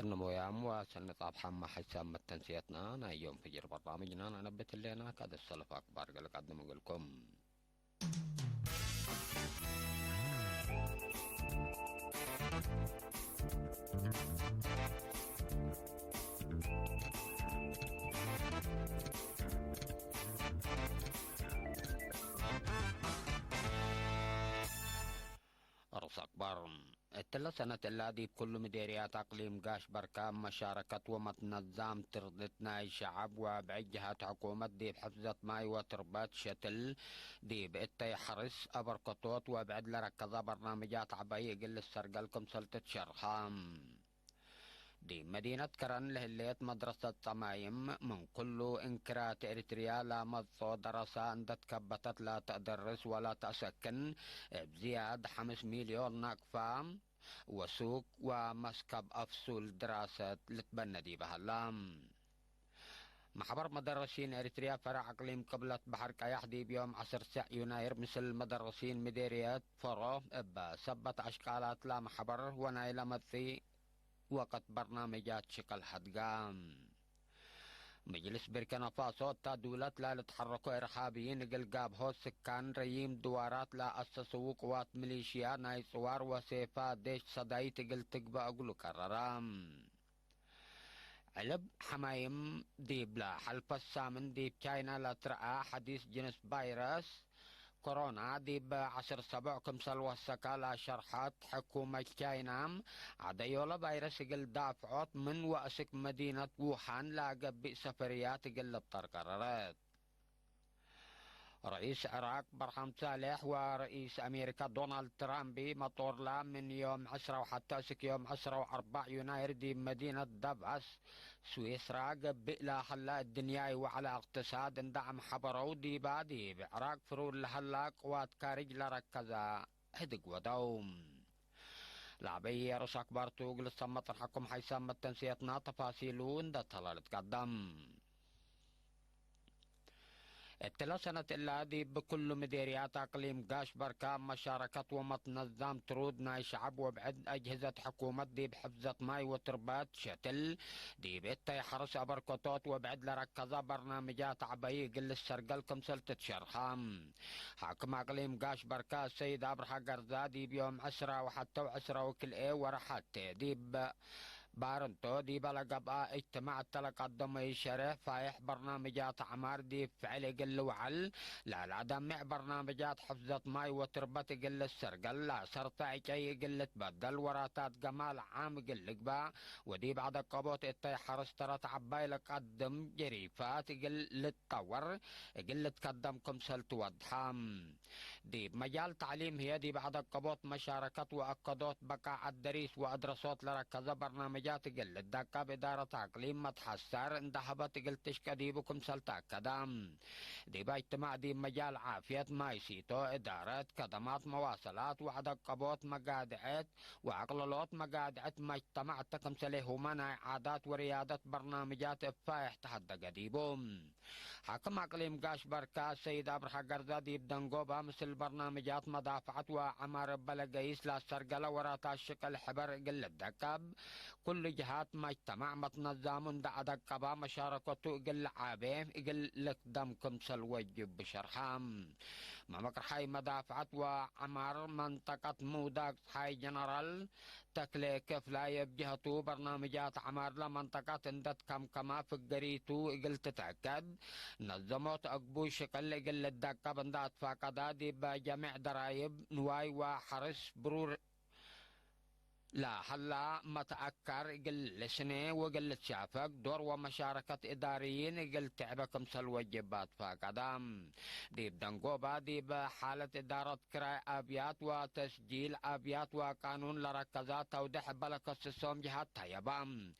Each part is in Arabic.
تنمو يام وسنة طابحة ما حسام متنسيتنا أنا يوم فجر برنامجنا أنا نبت اللينا كاد السلف أكبر قال قدم أقول لكم أرص أكبر التلا سنة الذي بكل مديريات أقليم قاش بركام مشاركة ومتنظم ترضتنا الشعب وبعجهة حكومة دي بحفظة ماي وتربات شتل دي بإتي حرس أبرقطوط وبعد لركضة برنامجات عباية قل السرقلكم سلطة شرخام دي مدينة كرن لهليت مدرسة طمايم من كل إنكرات إريتريا لا مضو دراسة أندت كبتت لا تدرس ولا تسكن بزياد 5 مليون ناقفة وسوق ومسكب أفصول دراسة لتبنى دي بهاللام محبر مدرسين إريتريا فرع أقليم قبلة بحر كيحدي بيوم 10 يناير مثل مدرسين مديريات فرو إبا سبت أشكالات لا محبر ونايل مثي وقت برنامجات شكل حدقام مجلس بركنا فاسو تا دولت لا لتحركوا إرهابيين قلقاب هو سكان ريم دوارات لا أسسوا قوات ميليشيا ناي صوار وسيفا ديش صداي تقل تقبا أقولو كررام علب حمايم ديب لا حلف السامن ديب تشاينا لا ترعى حديث جنس فيروس كورونا دي بعشر سبعكم سلوى السكالة شرحات حكومة تشاينام عديولا فيروس قل دافعات من وأسك مدينة ووهان لاقى بسفريات قل الطرقرارات رئيس العراق برهام صالح ورئيس أمريكا دونالد ترامب مطور لا من يوم 10 وحتى يوم 10 و4 يناير دي مدينة دافاس سويسرا قبئ حلا الدنيا وعلى اقتصاد اندعم حبرو دي بادي بعراق فرور لحلا قوات كارج لركزا هدق ودوم لعبي رش أكبر توقل الصمت الحكم حيثم التنسيتنا تفاصيلون دا طلالت قدم التلا سنة الذي بكل مديريات أقليم قاش بركام مشاركة ومتنظم ترود ناي شعب وبعد أجهزة حكومة دي بحفظة ماي وتربات شتل دي بيتا يحرس أبركوتوت وبعد لركزة برنامجات عباية قل السرقلكم سلطة شرخام حاكم أقليم قاش بركا السيد أبرحة قرزادي بيوم 10 وحتى 10 وكل ايه ورحت دي بارنتو دي بلقبا اجتماع تلقدم يشرح فايح برنامجات عمار دي فعل قل وعل لا العدم برنامجات حفظة ماي وتربت قل السرقل لا سرطع كي قل تبدل وراتات جمال عام قل قبا ودي بعد قبوت اتي حرس ترت عباي لقدم جريفات قل تطور قل تقدمكم سلت وضحام دي بمجال تعليم هي دي بعد قبوت مشاركة وأكدوت بقاء الدريس وأدرسوت لركز برنامجات قل الدكة بإدارة أقليم متحسر اندهبت قل تشكديبكم سلتا كدام دي باجتماع دي مجال عافية مايسيتو إدارة خدمات مواصلات وعد قبوت مقادعات وعقللوت مقادعات مجتمع تكمسله منع عادات وريادة برنامجات إفايح تحدى قديبهم حكم أقليم قاش بركا سيد أبرحة قرزادي بدنقوبة مثل برنامجات مدافعة وعمار بلقيس لا سرقل وراتا الشكل حبر قل الدكب كل جهات مجتمع متنظم دا دكبا مشاركته قل عابه قل لك دمكم سلوجب بشرحام ما مكر حي مدافعة وعمار منطقة موداك حي جنرال تكلي كيف لا يبجهتو برنامجات عمار لمنطقة اندت كم كما في قريتو قل تتأكد نظمت أقبو شكل قل الدكب اندات فاقدا دي بجميع درايب نواي وحرس برور لا هلا متأكر قل سنة وقل شافك دور ومشاركة إداريين قل تعبكم سالواجبات فقدام دي بدنقوبة دي بحالة إدارة كراء أبيات وتسجيل أبيات وقانون لركزات توضيح بلك السسوم جهات تيبام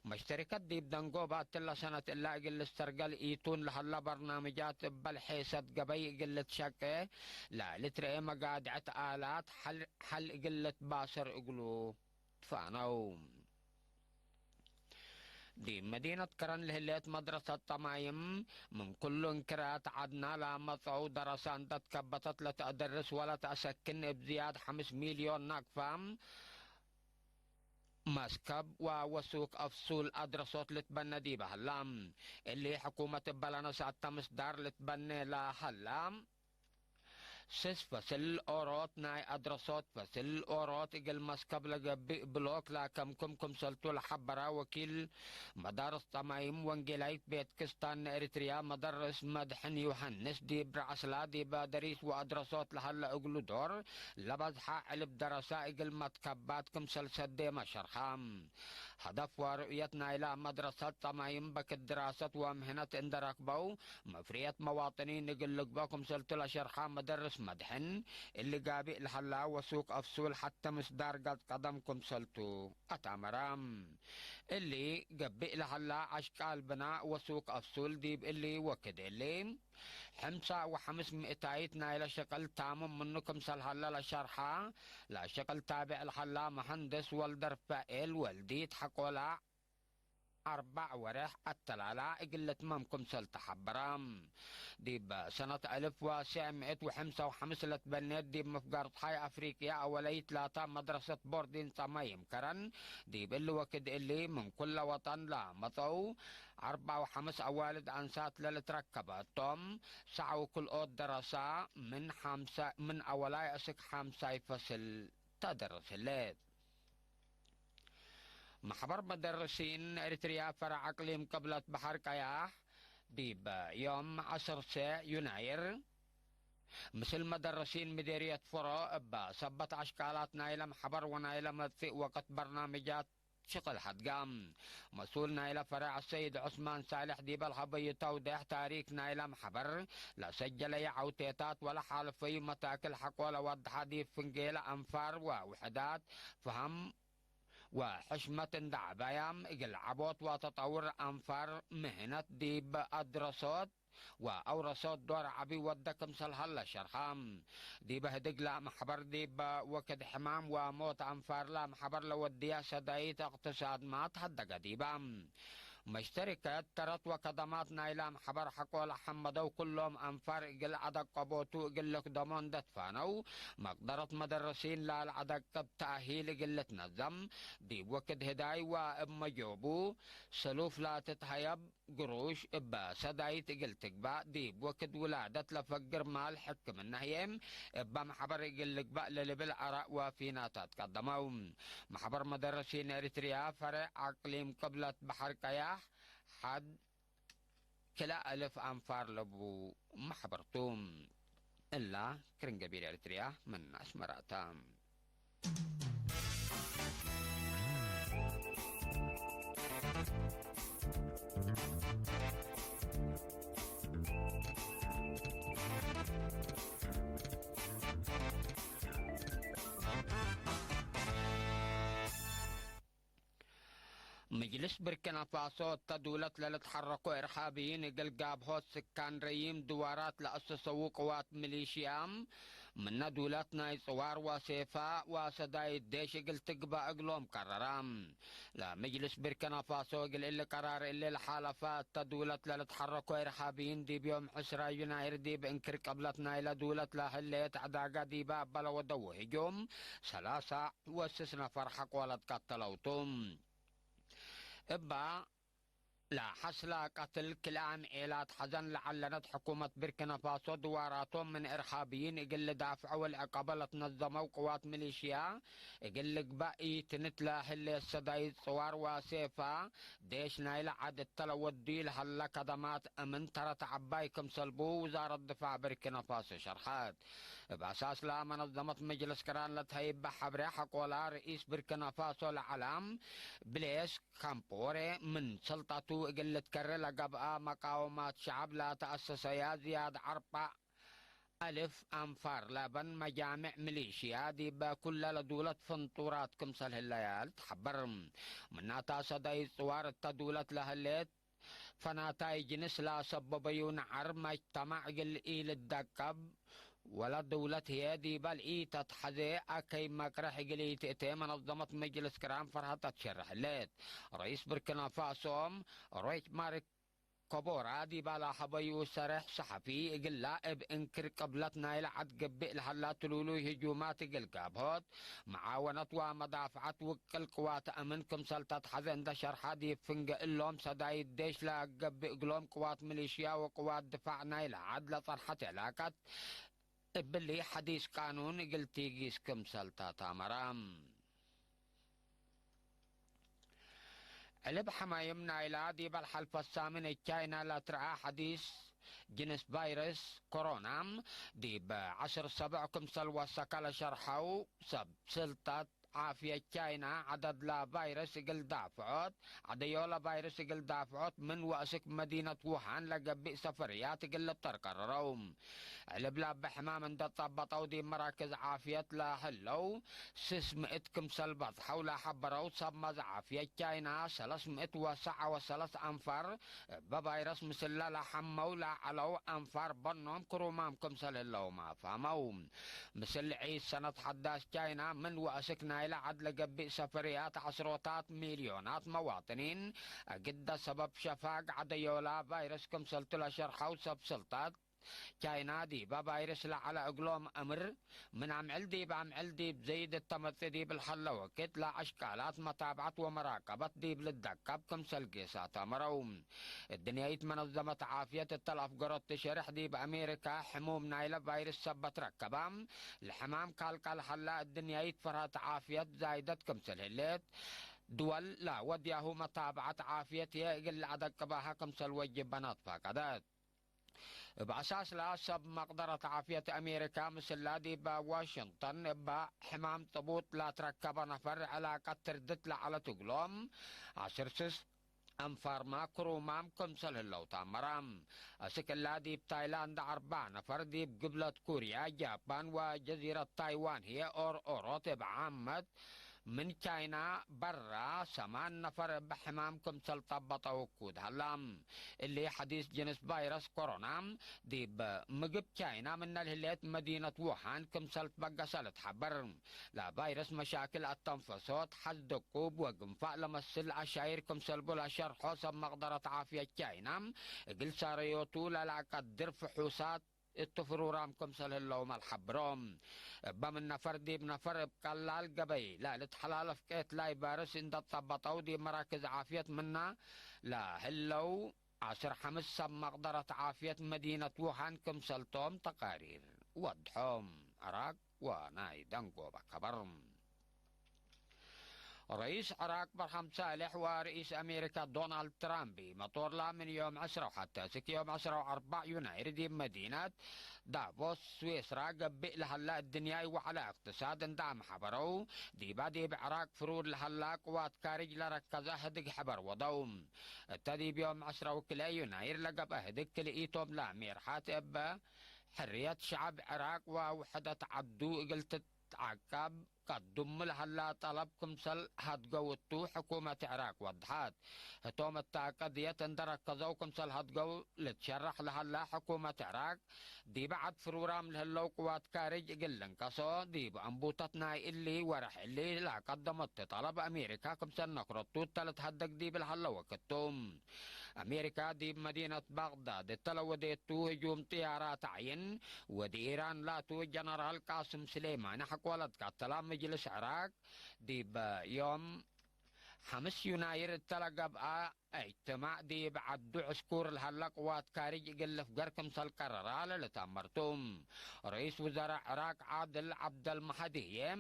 مشتركة دي بدنقوبة تلا سنة إلا قل استرقل إيتون لهلا برنامجات بالحيسة قبي قلة شكة لا لترئي مقادعة آلات حل قلة باسر اقلو فانو دي مدينة كرن لهليت مدرسة طمايم من كل انكرات عدنا لا مطعو درسان تتكبتت لا تدرس ولا تسكن بزياد 5 مليون ناقفام مسكب ووسوق أفصول أدرسوت لتبنى دي بهلام اللي حكومة بلنا ساعة مصدر لتبنى لا هلام سس فسل أورات ناي أدرسات فسل أورات إجل مسكب لجا بلوك لا كم سلتو لحبرا وكيل مدارس طمايم وانجيلايت بيت كستان إريتريا مدرس مدحن يوحنس دي برعسلا دي بادريس وأدرسات لهلا أقلو دور لبد حق دراسة إجل متكبات كم سلسد دي مشرخام هدف ورؤيتنا إلى مدرسة طمايم بك الدراسة ومهنة اندراك بو مفرية مواطنين إجل لقباكم سلتو لشرخام مدرس مدحن اللي قابئ الحلا وسوق أفصول حتى مصدار قد قدمكم سلتو أتامرام اللي قبئ الحلا أشكال بناء وسوق أفصول ديب اللي وكد اللي حمسة وحمس مئتايتنا إلى شكل تامم منكم سلحلا لشرحة لا شكل تابع الحلا مهندس والدر فائل والديت حقولا 4 ورح التلالة قلة ممكن سلتحبرام ديب سنة 1905 لتبنيت ديب مفقار حي أفريقيا أولي 3 مدرسة بوردين صمايم كرن ديب اللي وكد اللي من كل وطن لا مطو 4 و5 أوالد أنسات للتركبة توم سعوا كل أود دراسة من أولاي أسك 5 فصل تدرس الليل محبر مدرسين إريتريا فرع أقليم قبلة بحر كياح ديب يوم 10 يناير مثل مدرسين مديرية فرو أبا سبت أشكالات نايلة محبر ونايلة مدفئ وقت برنامجات شغل حدقام مسؤول نايلة فرع السيد عثمان صالح ديب الحبي توضيح تاريخ نايلة محبر لا سجل يعوتيتات ولا حال في متاكل حق ولا وضح ديب فنجيلة أنفار ووحدات فهم وحشمة دعبايام إجل عبوت وتطور أنفار مهنة ديب أدرسات وأورسات دور عبي ودكم سلهلا شرخام ديب هدق لا محبر ديب وكد حمام وموت أنفار لا محبر لو الدياسة دايت اقتصاد ما تحدق ديبام مشتركات ترت وكدمات نايلام حبر حقول حمدو كلهم أنفار إقل عدق قبوتو إقل لك دمون دتفانو مقدرة مدرسين لا العدق بتأهيل إقل تنظم دي وكد هداي وإما جوبو سلوف لا تتهيب قروش إبا سدايت إقل تقبا دي وكد ولادة لفقر مال حكم النهيم إبا محبر إقل لقبا للبل عراء وفيناتات قدمو محبر مدرسين إريتريا فرع أقليم قبلة بحر كيا حد كلا ألف أنفار لبو محبرتوم إلا كرنجبير إريتريا من أسمراتام مجلس بركنا فاسو تدولت للتحركوا إرهابيين قلقاب هوت سكان ريم دوارات لأسسوا قوات ميليشيام من دولتنا صوار وسيفا وسداي الديش قل تقبا اقلوم قررام لا مجلس بركنا فاسو قل اللي قرار اللي الحالفات تدولت للتحركوا إرهابيين دي بيوم 10 يناير دي بانكر قبلتنا إلى دولت لهليت عداقا دي باب بلا ودو هجوم 3 وسسنا فرحق ولد قتلوتم إبا لا حصل قتل كلام إيلات حزن لعلنت حكومة بركنا فاسو دواراتهم من إرهابيين إقل دافعوا العقابة تنظموا قوات ميليشيا إقل بقي تنتلا هلي السدايد صوار وسيفا ديش نايل عدد تلودي لهلا كدمات أمن ترت عبايكم سلبو وزارة الدفاع بركنا فاسو شرحات بأساس لا منظمة مجلس كران لتهيب بحبري حقولا رئيس بركنا فاسو العلام بليس كامبوري من سلطته قلت كرر لقبقى مقاومات شعب لا تأسس يا زياد 4,000 أنفار لبن مجامع ميليشيا دي بكل لدولة فنطورات كمسل هالليال تحبر مناتا صداي صوار التدولة لهالليت فناتاي جنس لا سببيون عر مجتمع قل إيل الدكب ولا دولة هي دي بل إيه تتحذي أكي مكرح قلي تأتي منظمة مجلس كرام فرحة تشرح الليت رئيس بركنا فاسوم رويت مارك كبورة دي بلا حبيو سرح صحفي قلا بإنكر قبلتنا يلعد قبئ لحلا تلولو هجومات قلقابهات معاونة ومدافعة وكل قوات أمنكم سلطة حزن دا شرحة دي فنق اللوم سداي الديش لا قبئ قلوم قوات ميليشيا وقوات دفاع نايل عدل طرحة علاقات باللي حديث قانون قلتي قيسكم سلطة مرام علب حما يمنع إلى بالحلفة الثامنة الكاينة لا ترعى حديث جنس فيروس كورونا دي بعشر سبعكم سلوى سكال شرحو سب سلطة عافية كاينة عدد لا فيروس يقل دافعات عديولا فيروس يقل دافعات من واسك مدينة ووهان لقبئ سفريات يقل الروم البلا بحمام اند طبطوا دي مراكز عافية لا هلو سسمئتكم سلبط حول حبرو صمز عافية كاينة 307 أنفار بفيروس مثل لا حمو لا علو أنفار بنهم كرومامكم سللو ما فهمو مثل عيد سنة حداش كاينة من واسكنا إلى عدل قبئ سفريات عشرات مليونات مواطنين قد سبب شفاق عديولا فيروس كم سلطة شرحو سب سلطات كاينة دي فيروس على اقلوم امر من عم علدي بعم علدي بزيد التمث دي بالحلة وكت لا اشكالات متابعة ومراقبة دي بالدكة بكم سلقيسات امروم الدنيا منظمة عافية التلف قرط تشرح دي بامريكا حموم نايلة فيروس سبت ركبام الحمام قال حلا الدنيا فرهت عافية زايدت كم سلهلت دول لا ودياه متابعة عافية يقل عدد كباها كم سلوجب بنات فاقدات بأساس لا سب مقدرة عافية أمريكا مثل لادي بواشنطن بحمام طبوط لا تركب نفر علاقة تردت على تقلوم عشر أنفار ماكرو مام كمسل اللو تامرام أسك اللادي بتايلاند 4 نفر دي بقبلة كوريا جابان وجزيرة تايوان هي أوروتب عامة من كاينا برا 8 نفر بحمامكم سلطبطة وكود هلام اللي حديث جنس فيروس كورونا دي بمقب كاينا من الهلات مدينة ووهان كم سلط بقى سلط حبر لا فيروس مشاكل التنفسات حد كوب وقنفاء لمسل عشاير كم سلبو الأشر حوصب مقدرة عافية كاينا قل ساريوتو لا قدر فحوصات التفرورامكم سل اللوم الحبروم بمن نفر دي بنفر بقلال قبي لا لتحلال فكيت لا يبارس اند الطبطو دي مراكز عافية منا لا هلو 10 مقدرة عافية مدينة ووهان كم سلتوم تقارير وضحوم أراك وناي دنقو بكبرم رئيس عراق برهم صالح ورئيس أمريكا دونالد ترامب مطور من يوم 10 وحتى يوم 10 و4 يناير دي مدينة دافوس سويسرا قبئ لهلا الدنيا وعلى اقتصاد دعم حبرو دي بادي بعراق فرور لهلا قوات كارج لركزة هدق حبر وضوم التدي بيوم 10 وكلا يناير لقب هدق كلئيتهم لامير حاتب حرية شعب عراق ووحدة عبدو قلت عقاب قدم لهلا طلبكم سل هتقوتو حكومة عراق وضحات هتوم التاقدية اندرك كزوكم سل هتقو لتشرح لهلا حكومة عراق دي بعد فرورام لهلو قوات كارج قلن كسو دي بأنبوتتنا اللي ورح اللي لا قدمت طلب أمريكا كم سل نقرطو تلت هدق دي بالهلا وكتوم أمريكا دي بمدينة بغداد وديتو هجوم طيارات عين ودي إيران لاتو جنرال قاسم سليمان حق ولد قتلا مجلس عراق دي بيوم 5 يناير تلقى بقى اجتماع دي بعد عسكور الهلا قوات كارج قلف قركم سالقرار لتامرتم رئيس وزراء عراق عادل عبد المهدي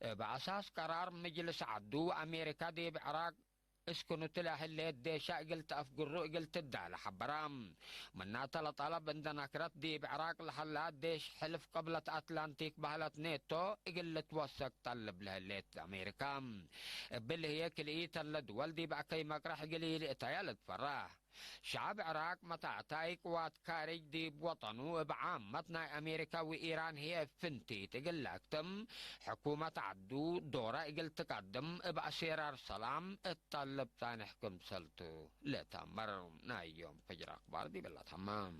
بأساس قرار مجلس عدو أمريكا دي بعراق اسكنوا تلا اللي ديشا قلت افقرو قلت الدال حبرام منا طلب عندنا كرت دي بعراق لحلات ديش حلف قبلة اتلانتيك بهلت نيتو قلت وثق طلب لهليت امريكا باللي هي كليت الدول دي بعكي مقرح قليل اتيالت فراه شعب عراق متعتاي قوات كارج دي بوطنه بعامتنا أمريكا وإيران هي فنتي تقلقتم حكومة عدو دورة قل تقدم بأسيرار سلام الطلب تاني حكم سلطو لتمر نايوم فجر أخبار دي بالله تمام